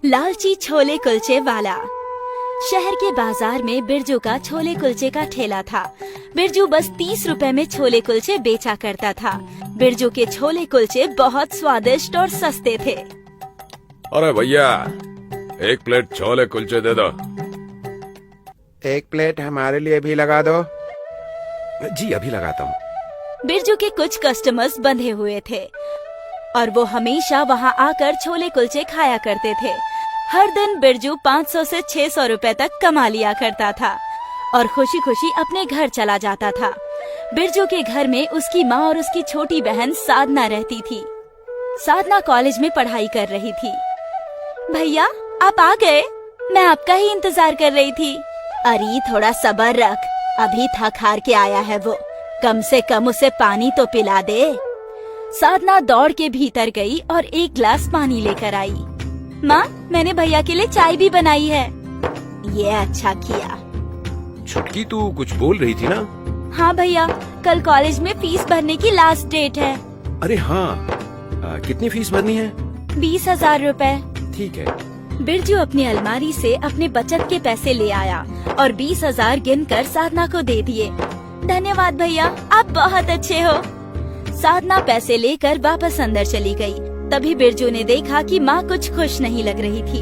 लालची छोले कुलचे वाला। शहर के बाजार में बिरजू का छोले कुलचे का ठेला था। बिरजू बस 30 रुपए में छोले कुलचे बेचा करता था। बिरजू के छोले कुलचे बहुत स्वादिष्ट और सस्ते थे। अरे भैया, 1 प्लेट छोले कुलचे दे दो। 1 प्लेट हमारे लिए भी लगा दो। जी अभी लगाता हूँ। बिरजू के कुछ कस्टमर्स बंधे हुए थे और वो हमेशा वहाँ आकर छोले कुलचे खाया करते थे। हर दिन बिरजू 500 से 600 रुपए तक कमा लिया करता था और खुशी खुशी अपने घर चला जाता था। बिरजू के घर में उसकी माँ और उसकी छोटी बहन साधना रहती थी। साधना कॉलेज में पढ़ाई कर रही थी। भैया, आप आ गए? मैं आपका ही इंतजार कर रही थी। अरे थोड़ा सब्र रख, अभी थक हार के आया है वो, कम से कम उसे पानी तो पिला दे। साधना दौड़ के भीतर गई और 1 गिलास पानी लेकर आई। माँ, मैंने भैया के लिए चाय भी बनाई है। ये अच्छा किया। छुटकी, तू कुछ बोल रही थी ना? हाँ भैया, कल कॉलेज में फीस भरने की लास्ट डेट है। अरे हाँ, कितनी फीस भरनी है? 20,000 रुपए। ठीक है। बिरजू अपनी अलमारी से अपने बचत के पैसे ले आया और 20,000 गिनकर साधना को दे दिए। धन्यवाद भैया, आप बहुत अच्छे हो। साधना पैसे लेकर वापस अंदर चली गई। तभी बिरजू ने देखा कि माँ कुछ खुश नहीं लग रही थी।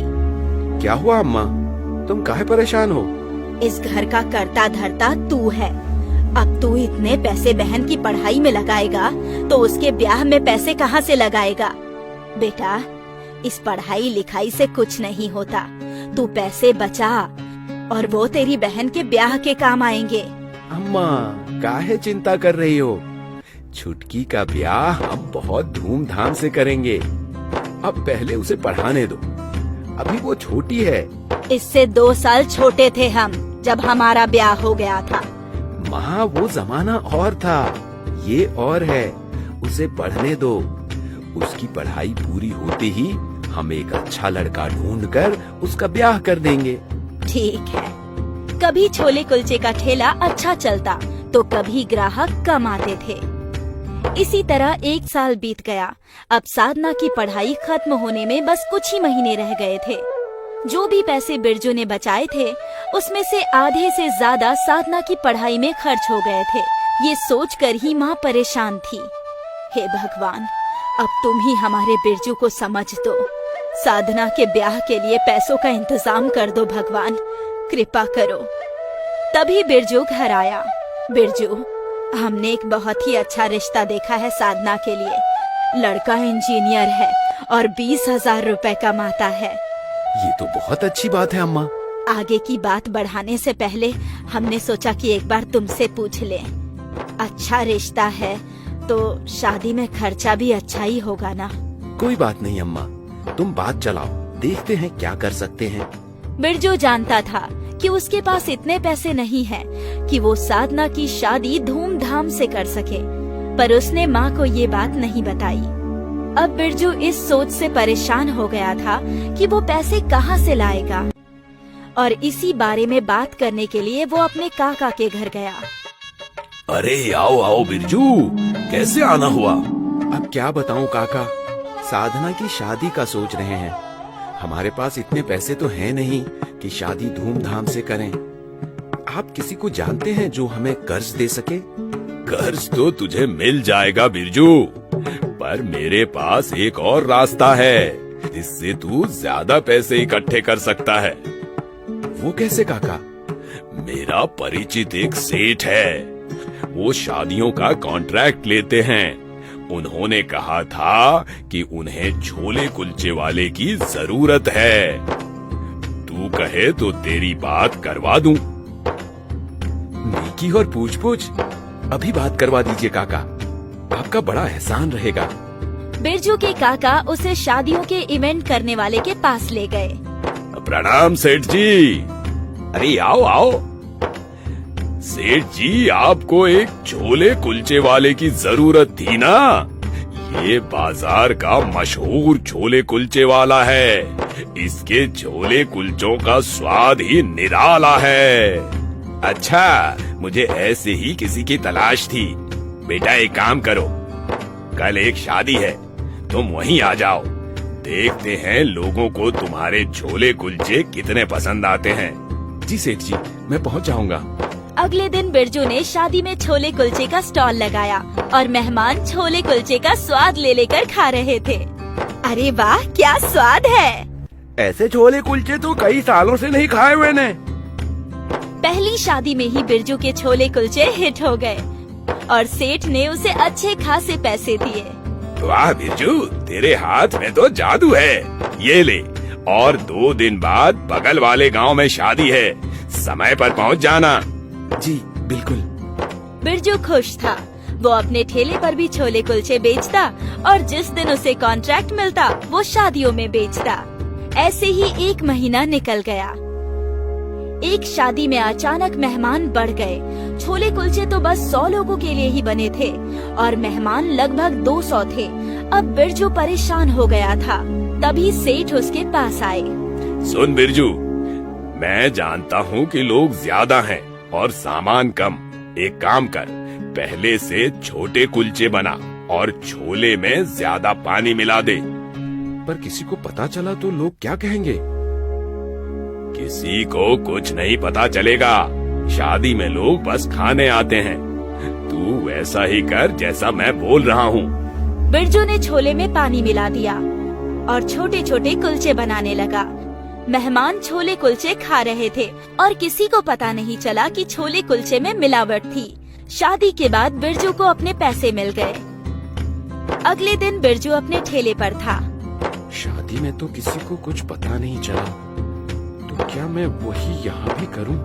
क्या हुआ अम्मा, तुम काहे परेशान हो? इस घर का करता धरता तू है। अब तू इतने पैसे बहन की पढ़ाई में लगाएगा तो उसके ब्याह में पैसे कहाँ से लगाएगा? बेटा, इस पढ़ाई लिखाई से कुछ नहीं होता। तू पैसे बचा और वो तेरी बहन के ब्याह के काम आएंगे। अम्मा, काहे चिंता कर रही हो? छुटकी का ब्याह हम बहुत धूमधाम से करेंगे। अब पहले उसे पढ़ाने दो, अभी वो छोटी है। इससे 2 साल छोटे थे हम जब हमारा ब्याह हो गया था। माँ, वो जमाना और था, ये और है। उसे पढ़ने दो। उसकी पढ़ाई पूरी होते ही हम एक अच्छा लड़का ढूंढकर उसका ब्याह कर देंगे। ठीक है। कभी छोले कुलचे का ठेला अच्छा चलता तो कभी ग्राहक कम आते थे। इसी तरह 1 साल बीत गया। अब साधना की पढ़ाई खत्म होने में बस कुछ ही महीने रह गए थे। जो भी पैसे बिरजू ने बचाए थे उसमें से आधे से ज्यादा साधना की पढ़ाई में खर्च हो गए थे। ये सोचकर ही माँ परेशान थी। हे भगवान, अब तुम ही हमारे बिरजू को समझ दो। साधना के ब्याह के लिए पैसों का इंतजाम कर दो भगवान, कृपा करो। तभी बिरजू घर आया। बिरजू, हमने एक बहुत ही अच्छा रिश्ता देखा है साधना के लिए। लड़का इंजीनियर है और 20,000 रुपए कमाता है। ये तो बहुत अच्छी बात है अम्मा। आगे की बात बढ़ाने से पहले हमने सोचा कि एक बार तुमसे पूछ लें। अच्छा रिश्ता है तो शादी में खर्चा भी अच्छा ही होगा ना? कोई बात नहीं अम्मा, तुम बात चलाओ, देखते हैं क्या कर सकते हैं। बिरजू जानता था कि उसके पास इतने पैसे नहीं हैं कि वो साधना की शादी धूमधाम से कर सके, पर उसने माँ को ये बात नहीं बताई। अब बिरजू इस सोच से परेशान हो गया था कि वो पैसे कहाँ से लाएगा और इसी बारे में बात करने के लिए वो अपने काका के घर गया। अरे आओ आओ बिरजू, कैसे आना हुआ? अब क्या बताऊं काका, साधना की शादी का सोच रहे हैं। हमारे पास इतने पैसे तो हैं नहीं कि शादी धूमधाम से करें। आप किसी को जानते हैं जो हमें कर्ज दे सके? कर्ज तो तुझे मिल जाएगा बिरजू, पर मेरे पास एक और रास्ता है जिससे तू ज्यादा पैसे इकट्ठे कर सकता है। वो कैसे काका? मेरा परिचित एक सेठ है, वो शादियों का कॉन्ट्रैक्ट लेते हैं। उन्होंने कहा था कि उन्हें छोले कुलचे वाले की जरूरत है। तू कहे तो तेरी बात करवा दूं। नेकी और पूछ-पूछ, अभी बात करवा दीजिए काका, आपका बड़ा एहसान रहेगा। बिरजू के काका उसे शादियों के इवेंट करने वाले के पास ले गए। प्रणाम सेठ जी। अरे आओ आओ। सेठ जी, आपको एक छोले कुलचे वाले की जरूरत थी ना? ये बाजार का मशहूर छोले कुलचे वाला है। इसके छोले कुलचों का स्वाद ही निराला है। अच्छा, मुझे ऐसे ही किसी की तलाश थी। बेटा एक काम करो, कल एक शादी है, तुम वहीं आ जाओ। देखते हैं लोगों को तुम्हारे छोले कुलचे कितने पसंद आते हैं। जी सेठ जी, मैं पहुंच जाऊंगा। अगले दिन बिरजू ने शादी में छोले कुलचे का स्टॉल लगाया और मेहमान छोले कुलचे का स्वाद ले लेकर खा रहे थे। अरे वाह, क्या स्वाद है! ऐसे छोले कुलचे तो कई सालों से नहीं खाए मैंने। पहली शादी में ही बिरजू के छोले कुलचे हिट हो गए और सेठ ने उसे अच्छे खासे पैसे दिए। वाह बिरजू, तेरे हाथ में तो जादू है। ये ले, और 2 दिन बाद बगल वाले गांव में शादी है, समय पर पहुंच जाना। जी बिल्कुल। बिरजू खुश था। वो अपने ठेले पर भी छोले कुलचे बेचता और जिस दिन उसे कॉन्ट्रैक्ट मिलता वो शादियों में बेचता। ऐसे ही 1 महीना निकल गया। एक शादी में अचानक मेहमान बढ़ गए। छोले कुलचे तो बस 100 लोगों के लिए ही बने थे और मेहमान लगभग 200 थे। अब बिरजू परेशान हो गया था। तभी सेठ उसके पास आए। सुन बिरजू, मैं जानता हूँ कि लोग ज्यादा हैं और सामान कम। एक काम कर, पहले से छोटे कुलचे बना और छोले में ज्यादा पानी मिला दे। पर किसी को पता चला तो लोग क्या कहेंगे? किसी को कुछ नहीं पता चलेगा। शादी में लोग बस खाने आते हैं। तू वैसा ही कर जैसा मैं बोल रहा हूँ। बिरजू ने छोले में पानी मिला दिया और छोटे छोटे कुलचे बनाने लगा। मेहमान छोले कुलचे खा रहे थे और किसी को पता नहीं चला कि छोले कुलचे में मिलावट थी। शादी के बाद बिरजू को अपने पैसे मिल गए। अगले दिन बिरजू अपने ठेले पर था। शादी में तो किसी को कुछ पता नहीं चला, तो क्या मैं वही यहाँ भी करूँ?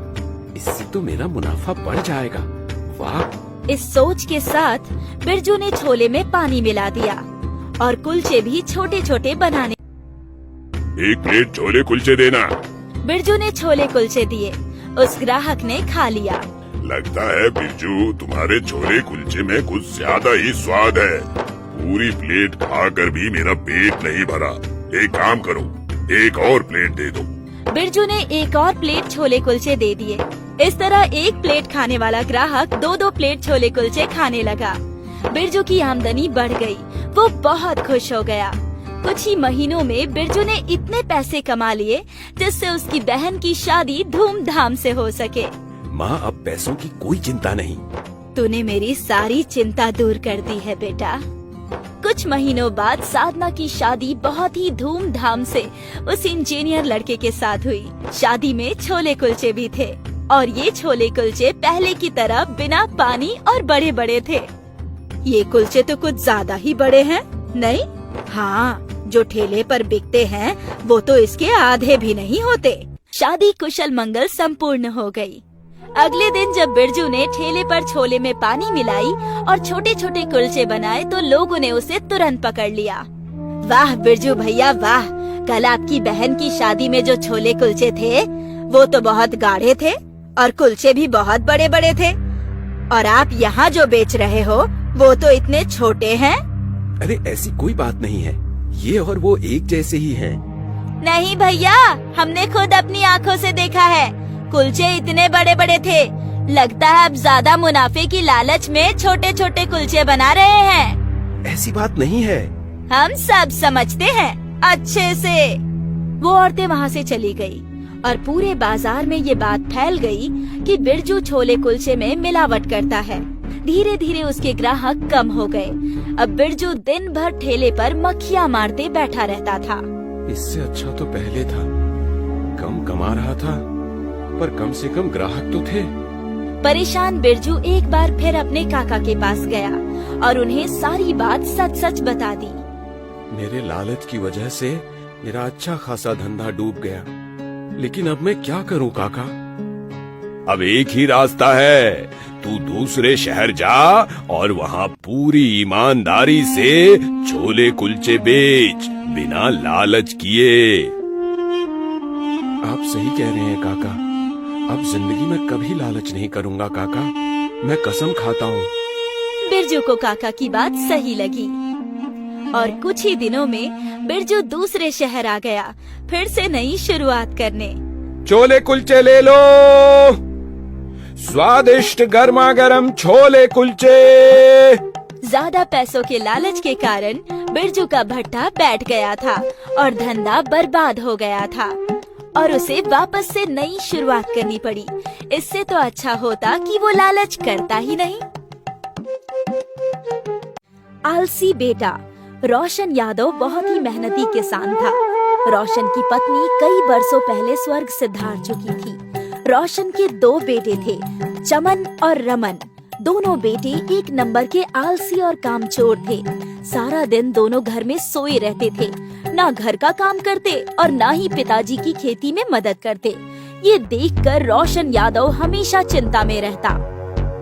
इससे तो मेरा मुनाफा बढ़ जाएगा। वाह! इस सोच के साथ बिरजू ने छोले में पानी मिला दिया और कुलचे भी छोटे छोटे बनाने। 1 प्लेट छोले कुलचे देना। बिरजू ने छोले कुलचे दिए। उस ग्राहक ने खा लिया। लगता है बिरजू, तुम्हारे छोले कुलचे में कुछ ज्यादा ही स्वाद है। पूरी प्लेट खाकर भी मेरा पेट नहीं भरा। एक काम करो, 1 और प्लेट दे दो। बिरजू ने 1 और प्लेट छोले कुलचे दे दिए। इस तरह 1 प्लेट खाने वाला ग्राहक 2-2 प्लेट छोले कुलचे खाने लगा। बिरजू की आमदनी बढ़ गई। वो बहुत खुश हो गया। कुछ ही महीनों में बिरजू ने इतने पैसे कमा लिए जिससे उसकी बहन की शादी धूमधाम से हो सके। माँ, अब पैसों की कोई चिंता नहीं। तूने मेरी सारी चिंता दूर कर दी है बेटा। कुछ महीनों बाद साधना की शादी बहुत ही धूमधाम से उस इंजीनियर लड़के के साथ हुई। शादी में छोले कुलचे भी थे और ये छोले कुलचे पहले की तरह बिना पानी और बड़े बड़े थे। ये कुलचे तो कुछ ज्यादा ही बड़े हैं, नहीं? हाँ, जो ठेले पर बिकते हैं वो तो इसके आधे भी नहीं होते। शादी कुशल मंगल संपूर्ण हो गई। अगले दिन जब बिरजू ने ठेले पर छोले में पानी मिलाई और छोटे छोटे कुलचे बनाए तो लोगों ने उसे तुरंत पकड़ लिया। वाह बिरजू भैया वाह! कल आपकी बहन की शादी में जो छोले कुलचे थे वो तो बहुत गाढ़े थे और कुलचे भी बहुत बड़े बड़े थे, और आप यहाँ जो बेच रहे हो वो तो इतने छोटे हैं। अरे ऐसी कोई बात नहीं है, ये और वो एक जैसे ही हैं। नहीं भैया, हमने खुद अपनी आँखों से देखा है। कुलचे इतने बड़े बड़े थे। लगता है अब ज्यादा मुनाफे की लालच में छोटे छोटे कुलचे बना रहे हैं। ऐसी बात नहीं है। हम सब समझते हैं अच्छे से। वो औरतें वहाँ से चली गई और पूरे बाजार में ये बात फैल गई कि बिरजू छोले कुलचे में मिलावट करता है। धीरे धीरे उसके ग्राहक कम हो गए। अब बिरजू दिन भर ठेले पर मक्खियाँ मारते बैठा रहता था। इससे अच्छा तो पहले था। कम कमा रहा था पर कम से कम ग्राहक तो थे। परेशान बिरजू एक बार फिर अपने काका के पास गया और उन्हें सारी बात सच सच बता दी। मेरे लालच की वजह से मेरा अच्छा खासा धंधा डूब गया, लेकिन अब मैं क्या करूं काका? अब एक ही रास्ता है, तू दूसरे शहर जा और वहाँ पूरी ईमानदारी से छोले कुलचे बेच, बिना लालच किए। आप सही कह रहे हैं काका। अब जिंदगी में कभी लालच नहीं करूंगा काका, मैं कसम खाता हूँ। बिरजू को काका की बात सही लगी और कुछ ही दिनों में बिरजू दूसरे शहर आ गया, फिर से नई शुरुआत करने। छोले कुलचे ले लो, स्वादिष्ट गर्मा गर्म छोले कुलचे। ज्यादा पैसों के लालच के कारण बिरजू का भट्टा बैठ गया था और धंधा बर्बाद हो गया था और उसे वापस से नई शुरुआत करनी पड़ी। इससे तो अच्छा होता कि वो लालच करता ही नहीं। आलसी बेटा। रोशन यादव बहुत ही मेहनती किसान था। रोशन की पत्नी कई बरसों पहले स्वर्ग सिधार चुकी थी। रोशन के 2 बेटे थे, चमन और रमन। दोनों बेटे एक नंबर के आलसी और कामचोर थे। सारा दिन दोनों घर में सोए रहते थे, ना घर का काम करते और ना ही पिताजी की खेती में मदद करते। ये देखकर रोशन यादव हमेशा चिंता में रहता।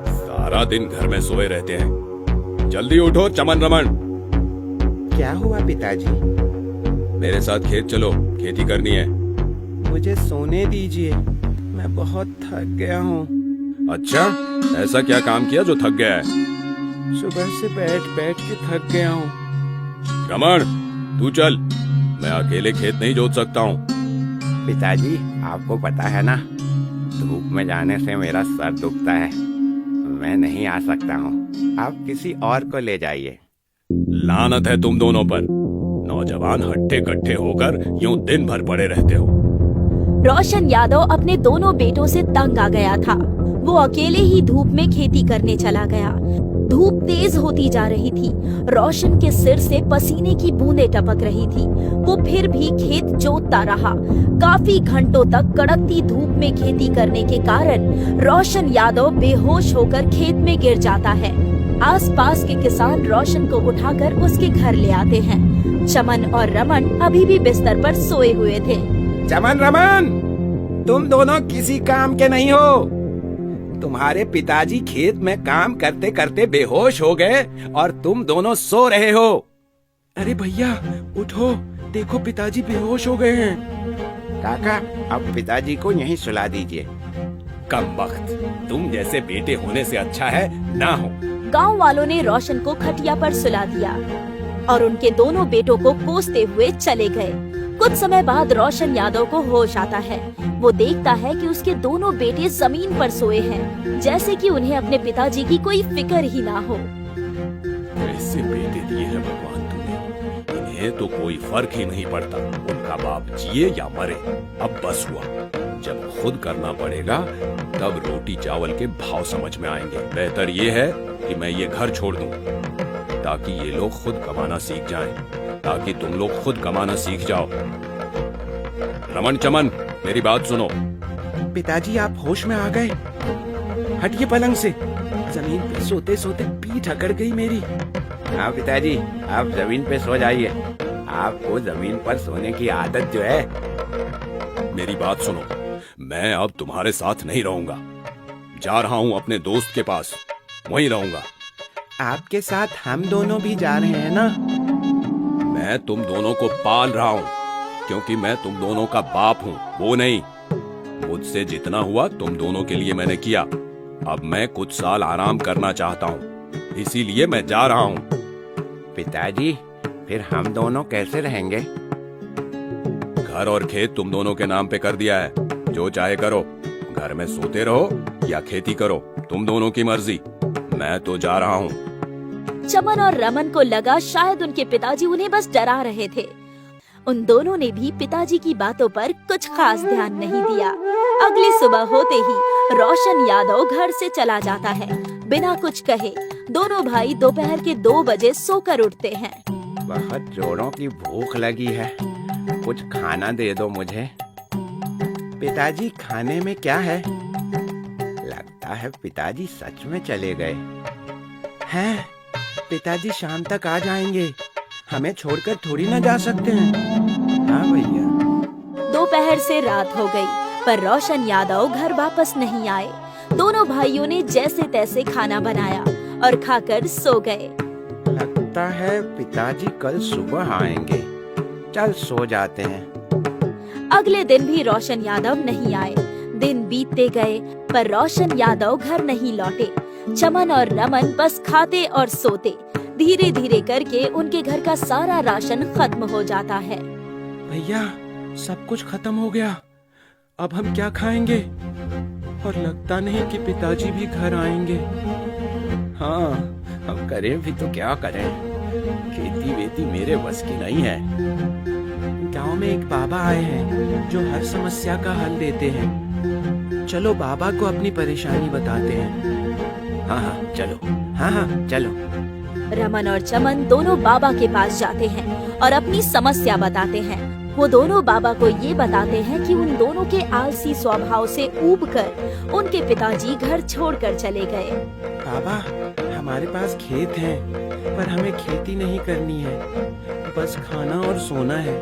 सारा दिन घर में सोए रहते हैं। जल्दी उठो चमन रमन। क्या हुआ पिताजी? मेरे साथ खेत चलो, खेती करनी है। मुझे सोने दीजिए, मैं बहुत थक गया हूँ। अच्छा, ऐसा क्या काम किया जो थक गया है? सुबह से बैठ बैठ के थक गया हूँ। रमन, तू चल, मैं अकेले खेत नहीं जोत सकता हूँ। पिताजी, आपको पता है ना, धूप में जाने से मेरा सर दुखता है। मैं नहीं आ सकता हूँ, आप किसी और को ले जाइए। लानत है तुम दोनों पर। नौजवान हट्टे कट्टे होकर यूं दिन भर पड़े रहते हो। रोशन यादव अपने दोनों बेटों से तंग आ गया था। वो अकेले ही धूप में खेती करने चला गया। धूप तेज होती जा रही थी। रोशन के सिर से पसीने की बूंदें टपक रही थी। वो फिर भी खेत जोतता रहा। काफी घंटों तक कड़कती धूप में खेती करने के कारण रोशन यादव बेहोश होकर खेत में गिर जाता है। आसपास के किसान रोशन को उठाकर उसके घर ले आते हैं। चमन और रमन अभी भी बिस्तर पर सोए हुए थे। चमन रमन, तुम दोनों किसी काम के नहीं हो। तुम्हारे पिताजी खेत में काम करते करते बेहोश हो गए और तुम दोनों सो रहे हो। अरे भैया उठो, देखो पिताजी बेहोश हो गए हैं। काका, अब पिताजी को यहीं सुला दीजिए। कमबख्त, तुम जैसे बेटे होने से अच्छा है ना हो। गांव वालों ने रोशन को खटिया पर सुला दिया और उनके दोनों बेटों को कोसते हुए चले गए। कुछ समय बाद रोशन यादव को होश आता है। वो देखता है कि उसके दोनों बेटे जमीन पर सोए हैं, जैसे कि उन्हें अपने पिताजी की कोई फिक्र ही ना हो। ऐसे बेटे दिए हैं भगवान तुम्हें, इन्हें तो कोई फर्क ही नहीं पड़ता उनका बाप जिए या मरे। अब बस हुआ, जब खुद करना पड़ेगा तब रोटी चावल के भाव समझ में आएंगे। बेहतर ये है कि मैं ये घर छोड़ दूं, ताकि ये लोग खुद कमाना सीख जाएं, ताकि तुम लोग खुद कमाना सीख जाओ। रमन चमन, मेरी बात सुनो। पिताजी आप होश में आ गए? हटिए पलंग से, जमीन पे सोते सोते पीठ अकड़ गई मेरी। हाँ पिताजी, आप जमीन पे सो जाइए। आपको जमीन पर सोने की आदत जो है। मेरी बात सुनो, मैं अब तुम्हारे साथ नहीं रहूंगा। जा रहा हूँ अपने दोस्त के पास, वहीं रहूंगा। आपके साथ हम दोनों भी जा रहे हैं ना? मैं तुम दोनों को पाल रहा हूँ, क्योंकि मैं तुम दोनों का बाप हूँ, वो नहीं। मुझसे जितना हुआ तुम दोनों के लिए मैंने किया। अब मैं कुछ साल आराम करना चाहता हूँ, इसीलिए मैं जा रहा हूँ। पिताजी, फिर हम दोनों कैसे रहेंगे? घर और खेत तुम दोनों के नाम पे कर दिया है, जो चाहे करो। घर में सोते रहो या खेती करो, तुम दोनों की मर्जी। मैं तो जा रहा हूँ। चमन और रमन को लगा शायद उनके पिताजी उन्हें बस डरा रहे थे। उन दोनों ने भी पिताजी की बातों पर कुछ खास ध्यान नहीं दिया। अगली सुबह होते ही रोशन यादव घर से चला जाता है। बिना कुछ कहे दोनों भाई दोपहर के 2 बजे सोकर उठते हैं। बहुत जोरों की भूख लगी है, कुछ खाना दे दो मुझे। पिताजी खाने में क्या है? लगता है पिताजी सच में चले गए हैं? पिताजी शाम तक आ जाएंगे, हमें छोड़कर थोड़ी ना जा सकते हैं। हाँ भैया। दोपहर से रात हो गई, पर रोशन यादव घर वापस नहीं आए। दोनों भाइयों ने जैसे तैसे खाना बनाया और खाकर सो गए। लगता है पिताजी कल सुबह आएंगे, चल सो जाते हैं। अगले दिन भी रोशन यादव नहीं आए। दिन बीतते गए, पर रोशन यादव घर नहीं लौटे। चमन और रमन बस खाते और सोते। धीरे धीरे करके उनके घर का सारा राशन खत्म हो जाता है। भैया, सब कुछ खत्म हो गया, अब हम क्या खाएंगे? और लगता नहीं कि पिताजी भी घर आएंगे। हाँ, हम करें भी तो क्या करें, खेती वेती मेरे बस की नहीं है। गांव में एक बाबा आए हैं जो हर समस्या का हल देते हैं। चलो बाबा को अपनी परेशानी बताते हैं। हाँ चलो, हाँ चलो। रमन और चमन दोनों बाबा के पास जाते हैं और अपनी समस्या बताते हैं। वो दोनों बाबा को ये बताते हैं कि उन दोनों के आलसी स्वभाव से ऊबकर उनके पिताजी घर छोड़कर चले गए। बाबा, हमारे पास खेत है, पर हमें खेती नहीं करनी है, बस खाना और सोना है।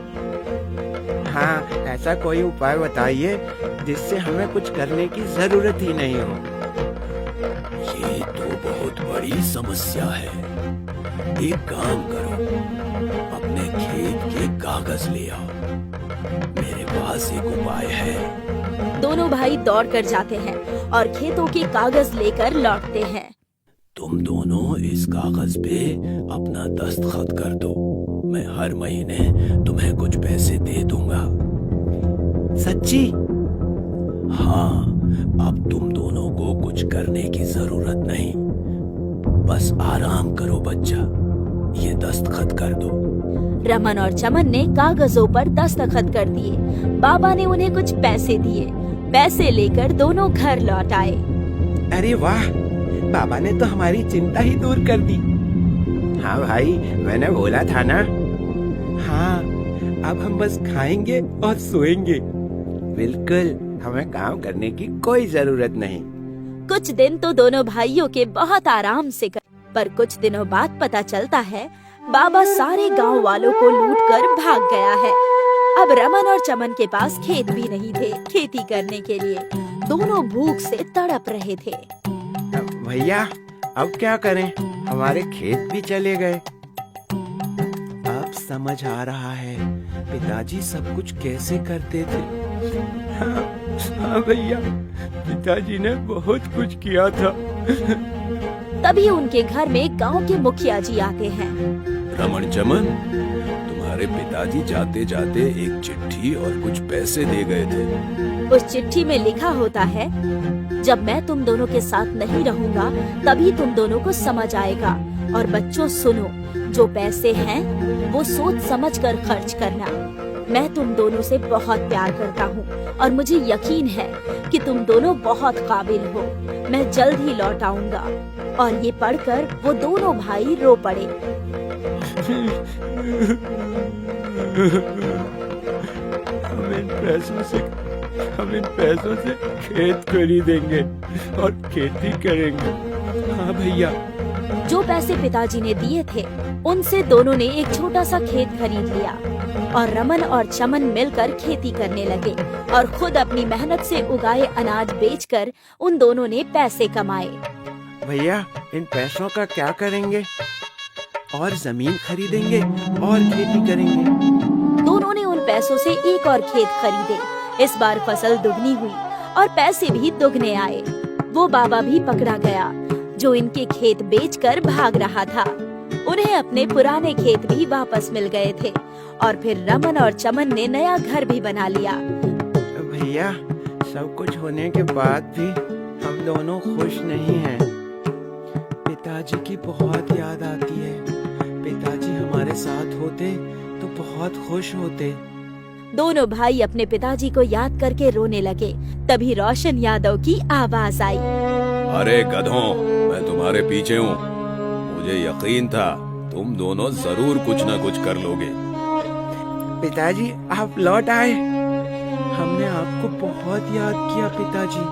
हाँ, ऐसा कोई उपाय बताइए जिससे हमें कुछ करने की जरूरत ही नहीं हो। ये तो बहुत बड़ी समस्या है। एक काम करो, अपने खेत के कागज ले आओ। मेरे पास एक उपाय है। दोनों भाई दौड़ कर जाते हैं और खेतों के कागज लेकर लौटते हैं। तुम दोनों इस कागज पे अपना दस्तखत कर दो। मैं हर महीने तुम्हें कुछ पैसे दे दूंगा। सच्ची? हाँ, अब तुम दोनों को कुछ करने की जरूरत नहीं। बस आराम करो बच्चा, ये दस्तखत कर दो। रमन और चमन ने कागजों पर दस्तखत कर दिए। बाबा ने उन्हें कुछ पैसे दिए। पैसे लेकर दोनों घर लौट आए। अरे वाह, बाबा ने तो हमारी चिंता ही दूर कर दी। हाँ भाई, मैंने बोला था ना। हाँ, अब हम बस खाएंगे और सोएंगे। बिल्कुल, हमें काम करने की कोई जरूरत नहीं। कुछ दिन तो दोनों भाइयों के बहुत आराम से पर कुछ दिनों बाद पता चलता है बाबा सारे गांव वालों को लूटकर भाग गया है। अब रमन और चमन के पास खेत भी नहीं थे खेती करने के लिए। दोनों भूख से तड़प रहे थे। भैया, अब क्या करें? हमारे खेत भी चले गए। अब समझ आ रहा है पिताजी सब कुछ कैसे करते थे। हाँ भैया, पिताजी ने बहुत कुछ किया था। तभी उनके घर में गांव के मुखिया जी आते हैं। रमन चमन, तुम्हारे पिताजी जाते जाते एक चिट्ठी और कुछ पैसे दे गए थे। उस चिट्ठी में लिखा होता है, जब मैं तुम दोनों के साथ नहीं रहूंगा तभी तुम दोनों को समझ आएगा। और बच्चों सुनो, जो पैसे हैं वो सोच समझ कर खर्च करना। मैं तुम दोनों से बहुत प्यार करता हूँ और मुझे यकीन है कि तुम दोनों बहुत काबिल हो। मैं जल्द ही लौट आऊंगा। और ये पढ़कर वो दोनों भाई रो पड़े। हम इन पैसों से खेत खरीदेंगे और खेती करेंगे। हाँ भैया। जो पैसे पिताजी ने दिए थे उनसे दोनों ने एक छोटा सा खेत खरीद लिया और रमन और चमन मिलकर खेती करने लगे और खुद अपनी मेहनत से उगाए अनाज बेचकर उन दोनों ने पैसे कमाए। भैया, इन पैसों का क्या करेंगे? और जमीन खरीदेंगे और खेती करेंगे। दोनों ने उन पैसों से एक और खेत खरीदे। इस बार फसल दुगनी हुई और पैसे भी दुगने आए। वो बाबा भी पकड़ा गया जो इनके खेत बेचकर भाग रहा था। उन्हें अपने पुराने खेत भी वापस मिल गए थे और फिर रमन और चमन ने नया घर भी बना लिया। भैया, सब कुछ होने के बाद भी हम दोनों खुश नहीं हैं। पिताजी की बहुत याद आती है। पिताजी हमारे साथ होते तो बहुत खुश होते। दोनों भाई अपने पिताजी को याद करके रोने लगे। तभी रोशन यादव की आवाज आई। अरे गधों, मैं तुम्हारे पीछे हूँ। मुझे यकीन था तुम दोनों जरूर कुछ न कुछ कर लोगे। पिताजी, आप लौट आए। हमने आपको बहुत याद किया पिताजी।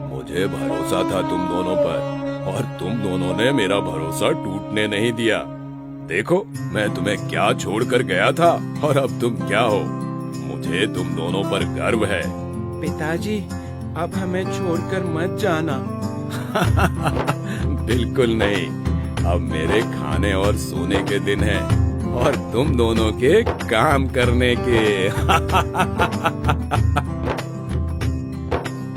मुझे भरोसा था तुम दोनों पर और तुम दोनों ने मेरा भरोसा टूटने नहीं दिया। देखो, मैं तुम्हें क्या छोड़कर गया था और अब तुम क्या हो। मुझे तुम दोनों पर गर्व है। पिताजी, अब हमें छोड़कर मत जाना। बिल्कुल नहीं, अब मेरे खाने और सोने के दिन हैं और तुम दोनों के काम करने के।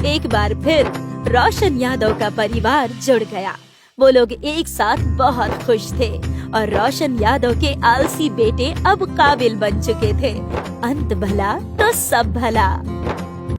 एक बार फिर रोशन यादव का परिवार जुड़ गया। वो लोग एक साथ बहुत खुश थे और रोशन यादव के आलसी बेटे अब काबिल बन चुके थे। अंत भला तो सब भला।